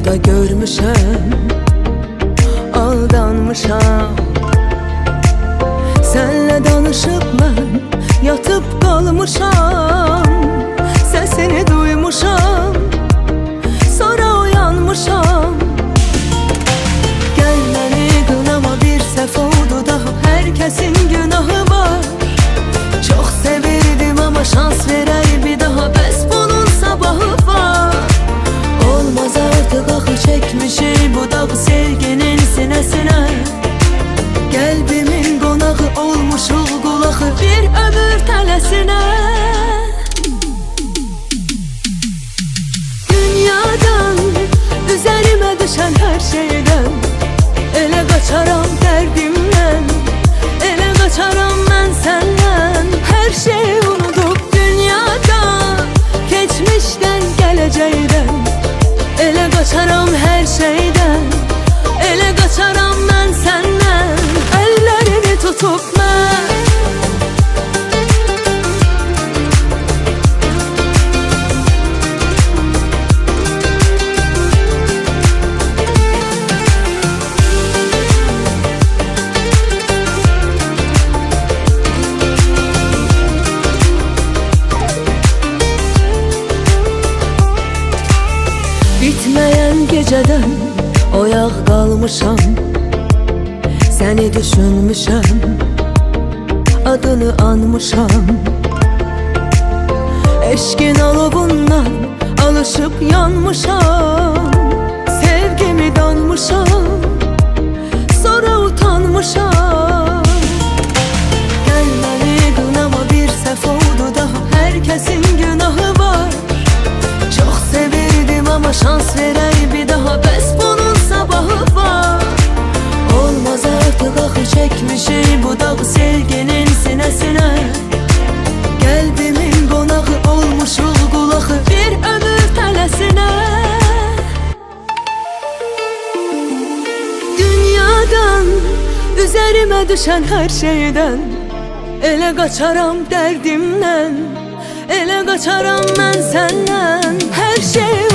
Rüyamda görmüşəm, aldanmışam. Senle danışıp mən yatıp qalmışam. Sesini duymuşam, sonra uyanmışam. Gel məni qınama, bir səhv oldu daha. Herkesin günahı var. Çok sevirdim ama şans verər bir daha. Bəs bunun sabahı var. Olmaz artık axı çekmişik bu dağ sevginin sinesine. Kalbimin qonağı olmuşuq qulağı bir ömür tələsine. Dünyadan, üzerime düşen her şeyden ele qaçaram dərdimdən, ele qaçaram mən səndən. Her şeyi unutup dünyadan, geçmişten gələcəkdən ele qaçaram her şeyden, ele qaçaram mən səndən. Ellerini tutup mən bitmeyen geceden oyaq qalmışam. Seni düşünmüşəm, adını anmışam. Eşkin alovundan alışıp yanmışam. Sevgimi danmışam, sonra utanmışam. Gel məni qınama, bir səhv oldu daha. Herkesin günahı var. Çok sevirdim ama şans verər bir daha. Bəs bunun sabahı var. Olmaz artık axı çekmişik bu dağ sevginin sinesine. Kalbimin qonağı olmuşuq qulağı bir ömür tələsine. Dünyadan, üzerime düşen her şeyden ele qaçaram dərdimdən, ele qaçaram mən səndən. Her şey